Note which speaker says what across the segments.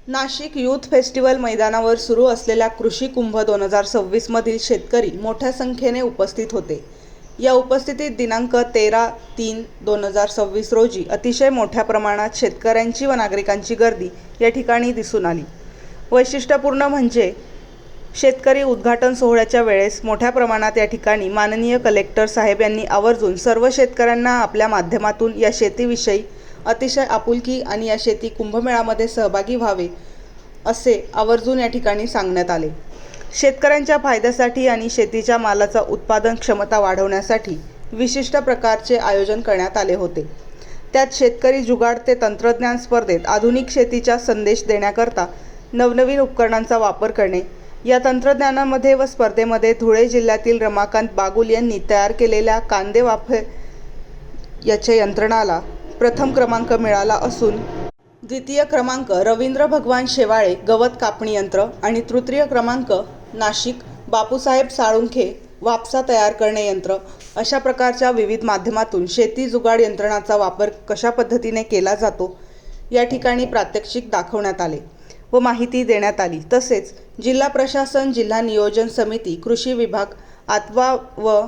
Speaker 1: Nashik youth festival मैदानावर सुरू असलेल्या कृषी कुंभ 2026 मधील शेतकरी मोठ्या संख्येने उपस्थित होते। या उपस्थितीत दिनांक 13/3/2026 रोजी अतिशय मोठ्या प्रमाणात शेतकऱ्यांची व नागरिकांची गर्दी या ठिकाणी दिसून आली। वैशिष्ट्यपूर्ण म्हणजे शेतकरी उद्घाटन सोहळ्याच्या वेळेस मोठ्या प्रमाणात या ठिकाणी माननीय कलेक्टर साहेब यांनी आवर्जून सर्व शेतकऱ्यांना आपल्या माध्यमातून या शेतीविषयी अतिशय आपुलकी आणि या शेती कुंभमेळ्यामध्ये सहभागी व्हावे असे आवर्जून या ठिकाणी सांगण्यात आले। शेतकऱ्यांच्या फायद्यासाठी आणि शेतीच्या मालाचा उत्पादन क्षमता वाढवण्यासाठी विशिष्ट प्रकारचे आयोजन करण्यात आले होते। त्यात शेतकरी जुगाड ते तंत्रज्ञान स्पर्धेत आधुनिक शेतीचा संदेश देण्याकरता नवनवीन उपकरणांचा वापर करणे, या तंत्रज्ञानामध्ये व स्पर्धेमध्ये धुळे जिल्ह्यातील रमाकांत बागुल यांनी तयार केलेल्या कांदे वाफे याच्या यंत्रणाला प्रथम क्रमांक मिळाला असून द्वितीय क्रमांक रवींद्र भगवान शेवाळे गवत कापणी यंत्र आणि तृतीय क्रमांक नाशिक बापूसाहेब साळुंखे वापसा तयार करणे यंत्र अशा प्रकारच्या विविध माध्यमातून शेती जुगाड यंत्रणाचा वापर कशा पद्धतीने केला जातो या ठिकाणी प्रात्यक्षिक दाखवण्यात आले व माहिती देण्यात आली। तसेच जिल्हा प्रशासन, जिल्हा नियोजन समिती, कृषी विभाग, आत्वा व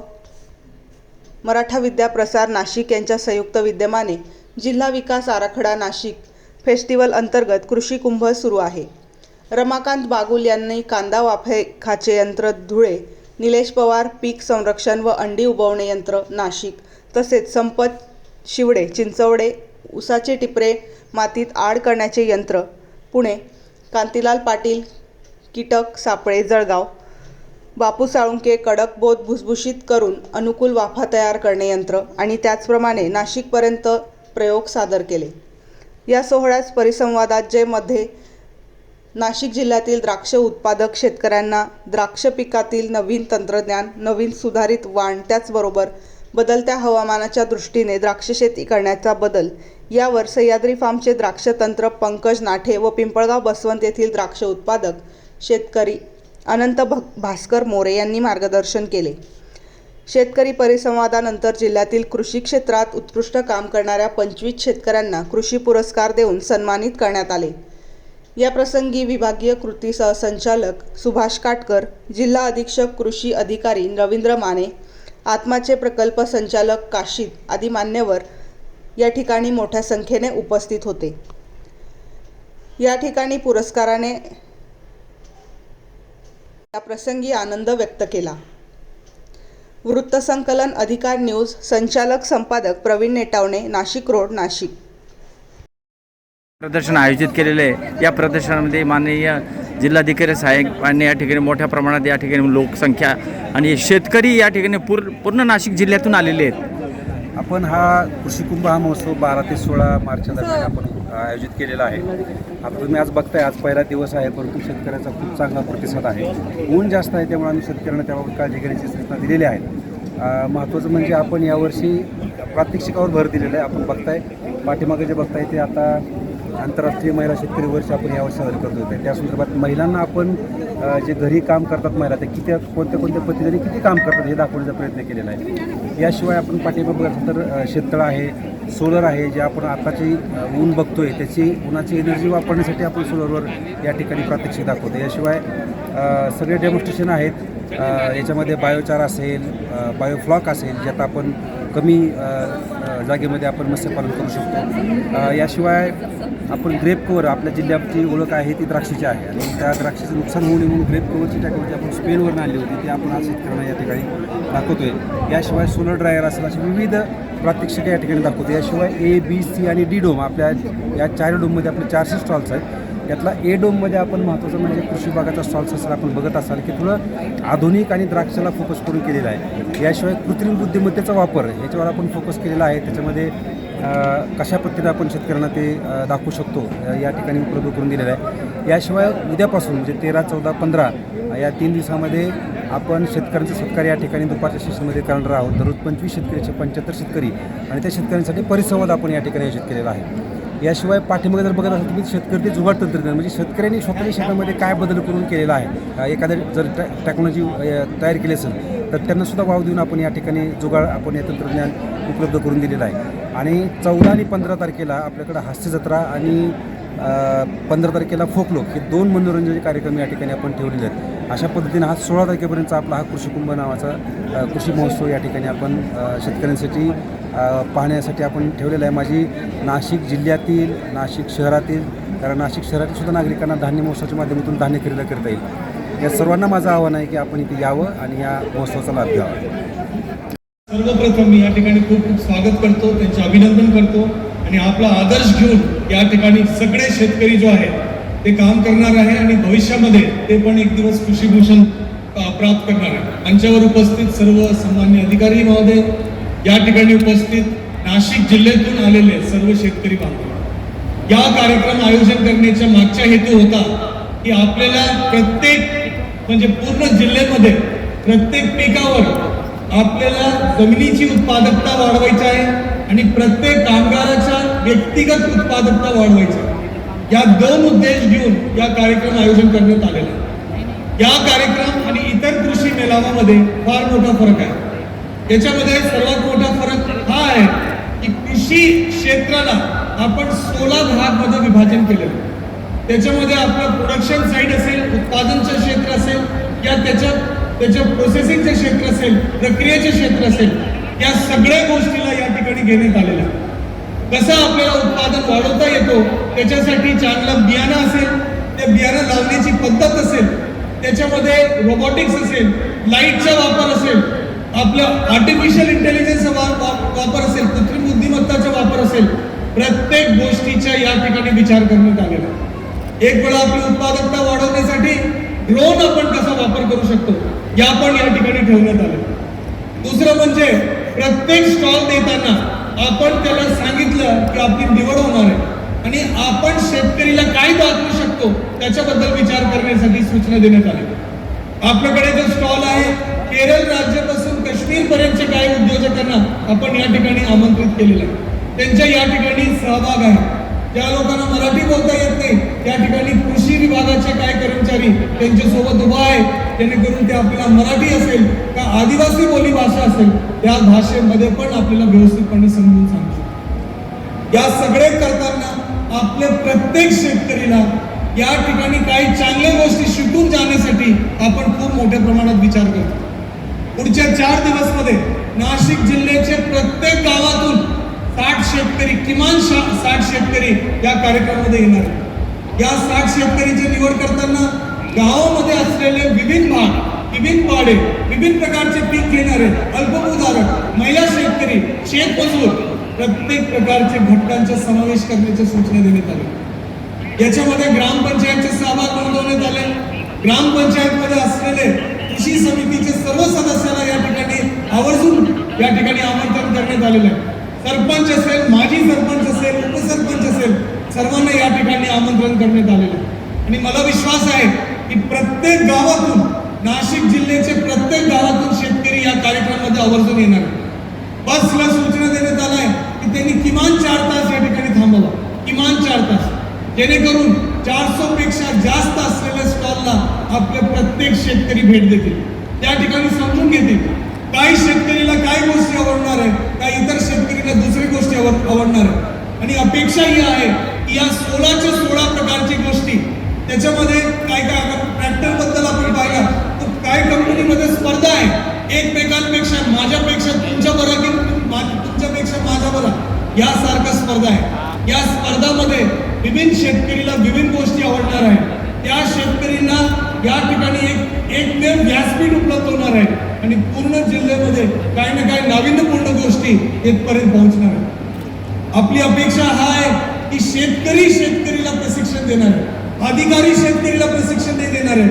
Speaker 1: मराठा विद्या प्रसार नाशिक यांच्या संयुक्त विद्यमाने जिल्हा विकास आराखडा नाशिक फेस्टिवल अंतर्गत कृषी कुंभ सुरू आहे। रमाकांत बागुल यांनी कांदा वाफे खाचे यंत्र धुळे, निलेश पवार पीक संरक्षण व अंडी उबवणे यंत्र नाशिक, तसेच संपत शिवडे चिंचवडे उसाचे टिपरे मातीत आड करण्याचे यंत्र पुणे, कांतीलाल पाटील कीटक सापळे जळगाव, बापू साळुंके कडक बोध भुसभुशीत करून अनुकूल वाफा तयार करणे यंत्र आणि त्याचप्रमाणे नाशिकपर्यंत प्रयोग सादर केले। या सोहळ्यास परिसंवादात मध्ये नाशिक जिल्ह्यातील द्राक्ष उत्पादक शेतकऱ्यांना द्राक्ष पिकातील नवीन तंत्रज्ञान, नवीन सुधारित वाण, त्याचबरोबर बदलत्या हवामानाच्या दृष्टीने द्राक्ष शेती करण्याचा बदल यावर सह्याद्री फार्मचे द्राक्ष तंत्र पंकज नाठे व पिंपळगाव बसवंत येथील द्राक्ष उत्पादक शेतकरी अनंत भास्कर मोरे यांनी मार्गदर्शन केले। शेतकरी परिसंवादानंतर जिल्ह्यातील कृषी क्षेत्रात उत्कृष्ट काम करणाऱ्या 25 शेतकऱ्यांना कृषी पुरस्कार देऊन सन्मानित करण्यात आले। या प्रसंगी विभागीय कृती सहसंचालक सुभाष काटकर, जिल्हा अधीक्षक कृषी अधिकारी रवींद्र माने, आत्माचे प्रकल्प संचालक काशीद आदी मान्यवर या ठिकाणी मोठ्या संख्येने उपस्थित होते। या ठिकाणी पुरस्काराने या प्रसंगी आनंद व्यक्त केला। वृत्तसंकलन अधिकार न्यूज, संचालक संपादक प्रवीण नेटावणे, नाशिक रोड, नाशिक।
Speaker 2: प्रदर्शन आयोजित केलेले आहे। या प्रदर्शनामध्ये माननीय जिल्हाधिकारी साहेबांनी या ठिकाणी मोठ्या प्रमाणात या ठिकाणी लोकसंख्या आणि शेतकरी या ठिकाणी पूर्ण नाशिक जिल्ह्यातून आलेले आहेत।
Speaker 3: आपण हा कृषी कुंभ हा महोत्सव 12 ते 16 मार्च दरम्यान आपण आयोजित केलेला आहे। आता तुम्ही आज बघताय, आज पहिला दिवस आहे, परंतु शेतकऱ्याचा खूप चांगला प्रतिसाद आहे। ऊन जास्त आहे त्यामुळे आम्ही शेतकऱ्यांना त्याबाबत काळजी घेण्याची सूचना दिलेल्या आहेत। महत्त्वाचं म्हणजे आपण यावर्षी प्रात्यक्षिकावर भर दिलेला आहे। आपण बघताय पाठीमागे जे बघताय ते आता आंतरराष्ट्रीय महिला शेतकरी वर्ष आपण यावर्षी साजरे करतो आहे। त्या संदर्भात महिलांना आपण जे घरी काम करतात महिला, ते कोणत्या पद्धतीने किती काम करतात हे दाखवण्याचा प्रयत्न केलेला आहे। याशिवाय आपण पाठीमागे बघायचं तर शेततळ आहे, सोलर आहे, जे आपण आताची ऊन बघतोय त्याची उन्हाची एनर्जी वापरण्यासाठी आपण सोलरवर या ठिकाणी प्रात्यक्षिक दाखवतो। याशिवाय सगळे डेमॉन्स्ट्रेशन आहेत। याच्यामध्ये बायोचार असेल, बायोफ्लॉक असेल, ज्यात आपण कमी जागेमध्ये आपण मत्स्यपालन करू शकतो। याशिवाय आपण ग्रेप कवर, आपल्या जिल्ह्याची ओळख आहे ती द्राक्षीची आहे आणि त्या द्राक्षीचं नुकसान होऊ नये म्हणून ग्रेप कवरची टेक्नॉलॉजी आपण स्पेनवरून आणली होती, ती आपण आज शेतकऱ्यांना या ठिकाणी दाखवतोय। याशिवाय सोलर ड्रायर असेल, असे विविध प्रात्यक्षिकं या ठिकाणी दाखवतो। याशिवाय A, B, C आणि D डोम, आपल्या या 4 डोममध्ये आपले 400 स्टॉल्स आहेत। यातला A डोममध्ये आपण महत्त्वाचं म्हणजे कृषी विभागाचा स्टॉल्स असेल, आपण बघत असाल की थोडं आधुनिक आणि द्राक्षाला फोकस करून केलेला आहे। याशिवाय कृत्रिम बुद्धिमत्तेचा वापर याच्यावर आपण फोकस केलेला आहे। त्याच्यामध्ये कशा पद्धतीने आपण शेतकऱ्यांना ते दाखवू शकतो या ठिकाणी उपलब्ध करून दिलेलं आहे। याशिवाय उद्यापासून म्हणजे 13, 14, 15 या 3 दिवसामध्ये आपण शेतकऱ्यांचा सत्कार या ठिकाणी दुपारच्या सेशनमध्ये करणार आहोत। दररोज 25 शेतकऱ्याचे 75 शेतकरी आणि त्या शेतकऱ्यांसाठी परिसंवाद आपण या ठिकाणी आयोजित केलेला आहे। याशिवाय पाठीमागे जर बघत असाल तुम्ही शेतकरी ते जुगाड तंत्रज्ञान, म्हणजे शेतकऱ्यांनी स्वतःच्या शेतामध्ये काय बदल करून केलेला आहे, एखाद्या जर टेक्नॉलॉजी तयार केली असेल तर त्यांनासुद्धा वाव देऊन आपण या ठिकाणी जुगाड आपण हे तंत्रज्ञान उपलब्ध करून दिलेलं आहे। आणि 14 आणि 15 तारखेला आपल्याकडं हास्य जत्रा आणि 15 तारखेला फोकलोक हे 2 मनोरंजनाचे कार्यक्रम या ठिकाणी आपण ठेवलेले आहेत. अशा पद्धतीने हा 16 तारखेपर्यंत आपला हा कृषी कुंभ नावाचा कृषी महोत्सव या ठिकाणी आपण शेतकऱ्यांसाठी पाहण्यासाठी आपण ठेवलेला आहे. माझी नाशिक जिल्ह्यातील, नाशिक शहरातील, कारण नाशिक शहरातील सुद्धा नागरिकांना धान्य महोत्सवाच्या माध्यमातून धान्य खरेदी करता येईल. या सर्वांना माझं आव्हान आहे की आपण इथे यावं आणि या महोत्सवाचा लाभ घ्यावा.
Speaker 4: सर्वप्रथम मी या ठिकाणी खूप खूप स्वागत करतो, त्यांचे अभिनंदन करतो आणि आपला आदर्श घेऊन या ठिकाणी सगळे शेतकरी जो आहे ते काम करणार आहे आणि भविष्यामध्ये ते पण एक दिवस कृषीभूषण प्राप्त करणार आहे. मंचावर उपस्थित सर्व सन्मान्य अधिकारी महोदय, या ठिकाणी उपस्थित नाशिक जिल्ह्यातून आलेले सर्व शेतकरी बांधव, या कार्यक्रम आयोजन करण्याचा मागचा हेतू होता की आपल्याला प्रत्येक म्हणजे पूर्ण जिल्ह्यामध्ये प्रत्येक पिकावर आपल्याला जमिनीची उत्पादकता वाढवायची आहे आणि प्रत्येक कामगाराच्या व्यक्तिगत उत्पादकता वाढवायची आहे. या 2 उद्देश घेऊन या कार्यक्रम आयोजन करण्यात आलेला आहे. या कार्यक्रम आणि इतर कृषी मेळाव्यामध्ये फार मोठा फरक आहे. याच्यामध्ये सर्वात मोठा फरक हा आहे की कृषी क्षेत्राला आपण 16 भागामध्ये विभाजन केलेलं आहे. त्याच्यामध्ये आपलं प्रोडक्शन साईड असेल, उत्पादनचं क्षेत्र असेल या त्याच्या प्रोसेसिंगचे क्षेत्र असेल, प्रक्रियेचे क्षेत्र असेल, या सगळ्या गोष्टीला या ठिकाणी घेण्यात आलेलं आहे. कसं आपल्याला उत्पादन वाढवता येतो त्याच्यासाठी चांगलं बियाणं असेल, त्या बियाणं लावण्याची पद्धत असेल, त्याच्यामध्ये रोबोटिक्स असेल, लाईटचा वापर असेल, आपलं आर्टिफिशियल इंटेलिजन्सचा वापर असेल, कृत्रिम बुद्धिमत्ताचा वापर असेल, प्रत्येक गोष्टीचा या ठिकाणी विचार करण्यात आलेला आहे. एक वेळा आपली उत्पादकता वाढवण्यासाठी ड्रोन आपण कसा वापर करू शकतो या पण या ठिकाणी ठेवण्यात आले. दुसरं म्हणजे प्रत्येक स्टॉल देताना आपण त्याला सांगितलं की आपली निवड होणार आहे आणि आपण शेतकरीला काय दाखवू शकतो त्याच्याबद्दल विचार करण्यासाठी सूचना देण्यात आल्या. आपल्याकडे जो स्टॉल आहे, केरळ राज्यापासून काश्मीर पर्यंतचे काही उद्योजकांना आपण या ठिकाणी आमंत्रित केलेलं आहे. त्यांच्या या ठिकाणी सहभाग आहे. ज्या लोकांना मराठी बोलता येत नाही त्या ठिकाणी कृषी विभागाचे काही कर्मचारी त्यांच्यासोबत उभा आहे, जेणेकरून ते आपल्याला मराठी असेल का आदिवासी बोली भाषा असेल त्या भाषेमध्ये पण आपल्याला व्यवस्थितपणे समजून सांगू शकतो. या सगळे करताना आपल्या प्रत्येक शेतकरीला या ठिकाणी काही चांगल्या गोष्टी शिकून जाण्यासाठी आपण खूप मोठ्या प्रमाणात विचार करतो. पुढच्या 4 दिवसमध्ये नाशिक जिल्ह्याचे प्रत्येक गावातून 60 शेतकरी, किमान 60 शेतकरी या कार्यक्रमामध्ये येणार आहेत. या 60 शेतकरीची निवड करताना गावामध्ये असलेले विविध भाग, विविध पाडे, विविध प्रकारचे पीक घेणारे, अल्पभूधारक, महिला शेतकरी, शेतमजूर, प्रत्येक प्रकारचे घटकांचा समावेश करण्याच्या सूचना देण्यात आल्या. याच्यामध्ये ग्रामपंचायतचे सहभाग नोंदवण्यात आले. ग्रामपंचायतमध्ये असलेले कृषी समितीचे सर्व सदस्यांना या ठिकाणी आवर्जून या ठिकाणी आमंत्रण करण्यात आलेलं आहे. सरपंच असेल, माजी सरपंच असेल, उपसरपंच असेल, सर्वांना या ठिकाणी आमंत्रण करण्यात आलेलं आहे. आणि मला विश्वास आहे की प्रत्येक गावातून, नाशिक जिल्ह्याचे प्रत्येक गावातून शेतकरी या कार्यक्रमामध्ये आवर्जून येणार आहे. बसला सूचना देण्यात आलाय की त्यांनी किमान 4 तास या ठिकाणी थांबावं, किमान 4 तास, जेणेकरून 400 पेक्षा जास्त असलेल्या स्टॉलला आपले प्रत्येक शेतकरी भेट देतील, त्या ठिकाणी समजून घेतील. काही शेतकरीला काय गोष्टी आवडणार आहे, काही इतर शेतकरीला दुसरी गोष्टी आवडणार आहे. आणि अपेक्षा ही आहे की या 16च्या 16 प्रकारची गोष्टी, त्याच्यामध्ये काय काय ट्रॅक्टरबद्दल आपण पाहिला तर काय कंपनीमध्ये स्पर्धा आहे, एकमेकांपेक्षा, माझ्यापेक्षा तुमच्या बरं की तुमच्यापेक्षा माझा बरं, यासारखं स्पर्धा आहे. या स्पर्धामध्ये विभिन्न शेतकरीला विभिन्न गोष्टी आवडणार आहेत. त्या शेतकरींना या ठिकाणी एकमेव व्यासपीठ उपलब्ध होणार आहे आणि पूर्ण जिल्ह्यामध्ये काही ना काही नाविन्यपूर्ण गोष्टी इथपर्यंत पोहोचणार आहेत. आपली अपेक्षा हा आहे की शेतकरीला प्रशिक्षण देणार आहे, अधिकारी शेतकरीला प्रशिक्षण देणार आहे.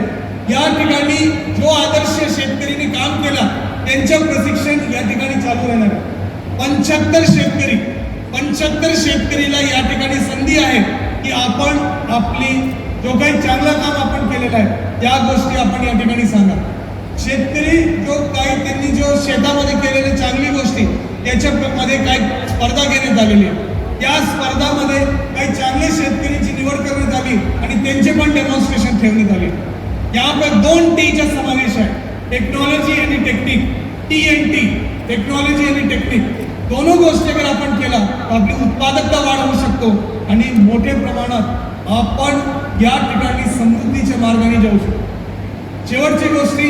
Speaker 4: या ठिकाणी जो आदर्श शेतकरीने काम केला त्यांचं प्रशिक्षण या ठिकाणी चालू राहणार आहे. 75 शेतकरीला या ठिकाणी संधी आहे की आपण आपली जो काही चांगलं काम आपण केलेलं आहे त्या गोष्टी आपण या ठिकाणी सांगा. शेतकरी त्यांनी जो शेतामध्ये केलेल्या चांगली गोष्टी त्याच्यामध्ये काही स्पर्धा घेण्यात आलेली आहे. त्या स्पर्धामध्ये काही चांगले शेतकरीची निवड करण्यात आली आणि त्यांचे पण डेमॉन्स्ट्रेशन ठेवण्यात आले. यामध्ये 2 Tचा समावेश आहे, टेक्नॉलॉजी आणि टेक्निक. TNT, टेक्नॉलॉजी आणि टेक्निक, दोनों गोष्टी अगर आपण केला तर आपली उत्पादकता वाढवू शकतो आणि मोठ्या प्रमाणात आपण या ठिकाणी समृद्धीच्या मार्गाने जाऊ शकतो. शेवटची गोष्टी,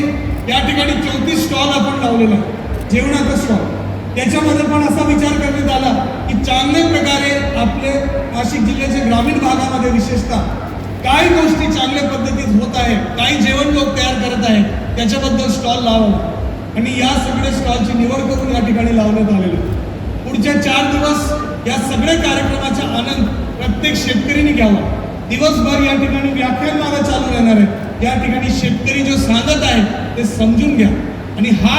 Speaker 4: या ठिकाणी 34 स्टॉल आपण लावलेला आहे, जेवणाचा स्टॉल. त्याच्यामध्ये पण असा विचार करण्यात आला की चांगल्या प्रकारे आपले नाशिक जिल्ह्याच्या ग्रामीण भागामध्ये विशेषतः काही गोष्टी चांगल्या पद्धतीत होत आहेत, काही जेवण लोक तयार करत आहेत, त्याच्याबद्दल स्टॉल लावावं आणि या सगळ्या स्टॉलची निवड करून या ठिकाणी लावण्यात आलेली. पुढच्या 4 दिवस या सगळ्या कार्यक्रमाचा आनंद प्रत्येक शेतकरीने घ्यावा. दिवसभर या ठिकाणी व्याख्यानमाला चालू राहणार आहे. या ठिकाणी शेतकरी जो सांगत आहे ते समजून घ्या आणि हा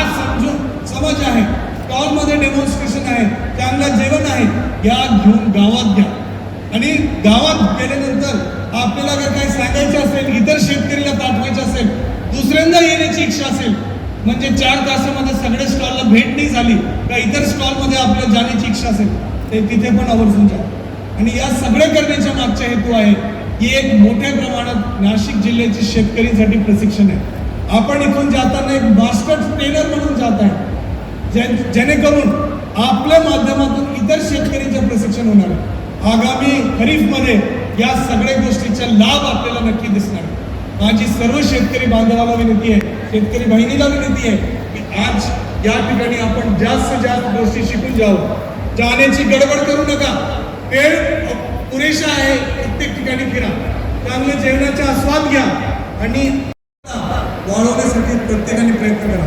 Speaker 4: समज आहे. स्टॉलमध्ये डेमॉन्स्ट्रेशन आहे, चांगलं जेवण आहे, या घेऊन गावात घ्या आणि गावात गेल्यानंतर आपल्याला जर काही सांगायचं असेल, इतर शेतकरीला पाठवायचं असेल, दुसऱ्यांदा येण्याची इच्छा असेल, म्हणजे 4 तासामध्ये सगळ्या स्टॉलला भेट नाही झाली का इतर स्टॉलमध्ये आपल्याला जाण्याची इच्छा असेल ते तिथे पण आवर्जून जा. आणि या सगळ्या करण्याच्या मागचा हेतू आहे की एक मोठ्या प्रमाणात नाशिक जिल्ह्याची शेतकरीसाठी प्रशिक्षण आहे. आपण इथून जाताना एक मास्टर ट्रेनर म्हणून जात आहे, जेणेकरून आपल्या माध्यमातून इतर शेतकऱ्यांचं प्रशिक्षण होणार आहे. आगामी खरीफमध्ये या सगळ्या गोष्टीचा लाभ आपल्याला नक्की दिसणार आहे. माझी सर्व शेतकरी बांधवाला विनंती आहे, शेतकरी बहिणीला विनंती आहे की आज या ठिकाणी आपण जास्तीत जास्त गोष्टी शिकून जाऊ. जाण्याची गडबड करू नका, वेळ पुरेशा आहे, प्रत्येक ठिकाणी फिरा, चांगल्या जेवणाचा आस्वाद घ्या आणि वाढवण्यासाठी प्रत्येकाने प्रयत्न करा.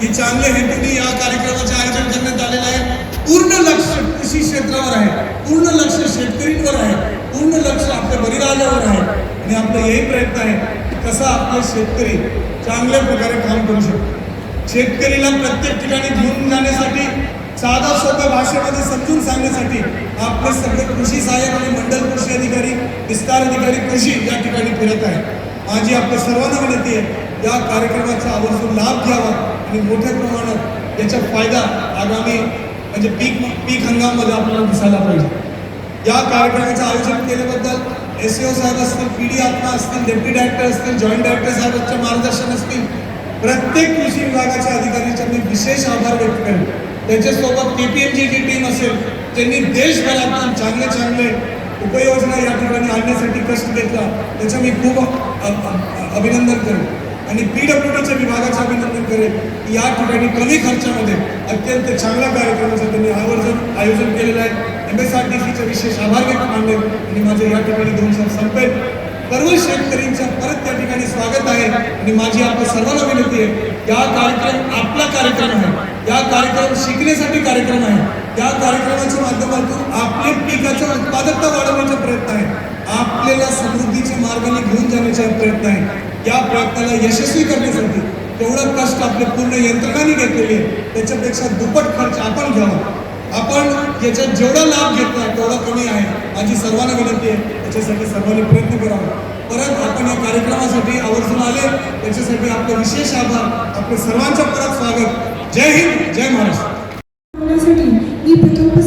Speaker 4: ही चांगल्या हेतूने या कार्यक्रमाचे आयोजन करण्यात आलेलं आहे. पूर्ण लक्ष कृषी क्षेत्रावर आहे, पूर्ण लक्ष शेतकरींवर आहे, पूर्ण लक्ष आपल्या बळीराजावर आहे आणि आपला यही प्रयत्न आहे की कसा आपले शेतकरी चांगल्या प्रकारे काम करू शकतो. शेतकरीला प्रत्येक ठिकाणी घेऊन जाण्यासाठी, साधा सोप्या भाषेमध्ये समजून सांगण्यासाठी आपले सगळे कृषी सहाय्यक आणि मंडल कृषी अधिकारी, विस्तार अधिकारी कृषी या ठिकाणी फिरत आहे. माझी आपल्या सर्वांना विनंती आहे, या कार्यक्रमाचा आवर्जून लाभ घ्यावा आणि मोठ्या प्रमाणात याचा फायदा आगामी म्हणजे पीक हंगामामध्ये आपल्याला दिसायला पाहिजे. या कार्यक्रमाचं आयोजन केल्याबद्दल SEO साहेब असतील, PD आत्मा असतील, डेप्युटी डायरेक्टर असतील, जॉईंट डायरेक्टर साहेबांचे मार्गदर्शन असतील, प्रत्येक कृषी विभागाच्या अधिकाऱ्यांचे मी विशेष आभार व्यक्त करेन. त्याच्यासोबत KPMG ची टीम असेल, त्यांनी देशभरातून चांगले उपयोजना या ठिकाणी आणण्यासाठी कष्ट घेतला, त्याचं मी खूप अभिनंदन करेन. आणि PWDच्या विभागाचं अभिनंदन करेन की या ठिकाणी कमी खर्चामध्ये अत्यंत चांगल्या कार्यक्रमाचं त्यांनी आयोजन केलेलं आहे. MSRTCचे विशेष आभार व्यक्त मानले आणि माझे या ठिकाणी 2 शब्द संपेल. सर्व शेतकऱ्यांचं परत त्या ठिकाणी स्वागत आहे आणि माझी आपल्या सर्वांना विनंती आहे, या कार्यक्रम आपला कार्यक्रम आहे, या कार्यक्रम शिकण्यासाठी कार्यक्रम आहे. या कार्यक्रमाच्या माध्यमातून आपले पिकाचं उत्पादकता वाढवण्याचा प्रयत्न आहे, आपल्याला समृद्धीच्या मार्गाने घेऊन जाण्याचा प्रयत्न आहे. या प्रयत्नाला यशस्वी करण्यासाठी तेवढं कष्ट आपल्या पूर्ण यंत्रणाने घेतलेले आहे, त्याच्यापेक्षा दुप्पट खर्च आपण घ्यावा. आपण याच्यात जेवढा लाभ घेतला तेवढा कमी आहे. माझी सर्वांना विनंती आहे, त्याच्यासाठी सर्वांनी प्रयत्न करावा. परत आपण या कार्यक्रमासाठी आवर्जून आले, त्याच्यासाठी आपले विशेष आभार, आपले सर्वांचं परत स्वागत. जय हिंद, जय महाराष्ट्र.
Speaker 5: मी प्रकल्प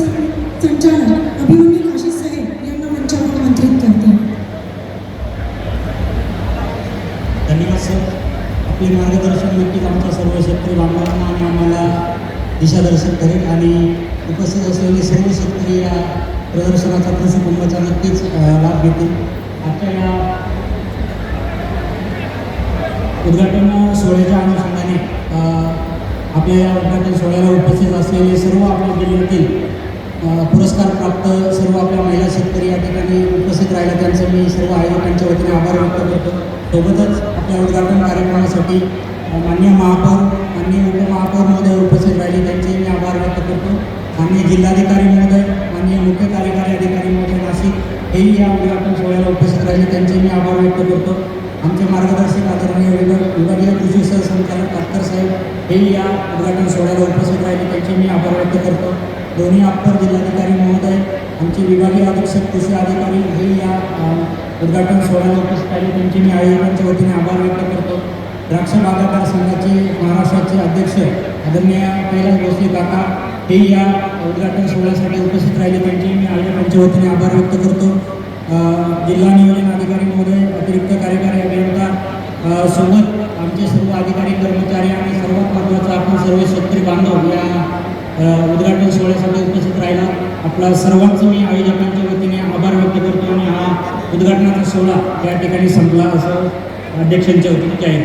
Speaker 5: संचालक अभिमन्यू आशिष साहेब यांना मंचावर आमंत्रित करते.
Speaker 6: धन्यवाद सर. आपले मार्गदर्शन नक्कीच आमच्या सर्व शेतकरी बांधवांना आणि आम्हाला दिशादर्शन करेल आणि उपस्थित असलेले सर्व शेतकरी या प्रदर्शनाचा कृषी कुंभाचा नक्कीच लाभ घेतील. आजच्या या उद्घाटन सोहळ्याच्या अनुषंगाने आपल्या या उद्घाटन सोहळ्याला उपस्थित असलेले सर्व आपल्या जिल्ह्यातील पुरस्कार प्राप्त सर्व आपल्या महिला शेतकरी या ठिकाणी उपस्थित राहिला, त्यांचं मी सर्व आयोजकांच्या वतीने आभार व्यक्त करतो. सोबतच आपल्या उद्घाटन कार्यक्रमासाठी माननीय महापौर, माननीय उपमहापौर महोदय उपस्थित राहिले, त्यांचे मी आभार व्यक्त करतो. माननीय जिल्हाधिकारी महोदय, माननीय मुख्य कार्यकारी अधिकारी महोदय नाशिक हेही या उद्घाटन सोहळ्याला उपस्थित राहिले, त्यांचे मी आभार व्यक्त करतो. आमचे मार्गदर्शक आदरणीय विभागीय कृषी सहसंचालक डॉक्टर साहेब हेही या उद्घाटन सोहळ्याला उपस्थित राहिले, त्यांचे मी आभार व्यक्त करतो. दोन्ही अप्पर जिल्हाधिकारी महोदय, आमचे विभागीय अधीक्षक कृषी अधिकारी हेही या उद्घाटन सोहळ्याला उपस्थित राहिले, त्यांचे मी आयोजकांच्या वतीने आभार व्यक्त करतो. द्राक्ष बागायतदार संघाचे महाराष्ट्राचे अध्यक्ष आदरणीय कैलास भोसले काका हेही या उद्घाटन सोहळ्यासाठी उपस्थित राहिले, त्यांचे मी आयोजकांच्या वतीने आभार व्यक्त करतो. जिल्हा नियोजन अधिकारी महोदय, अतिरिक्त कार्यकारी अभियंता सोबत आमचे सर्व अधिकारी कर्मचारी आणि सर्वात महत्त्वाचं आपण सर्व शेतकरी बांधव या उद्घाटन सोहळ्यासाठी उपस्थित राहिला, आपला सर्वांचं मी आयोजकांच्या वतीने आभार व्यक्त विनंती करतो आणि हा उद्घाटनाचा सोहळा या ठिकाणी संपला असं अध्यक्षांच्या वतीने जाहीर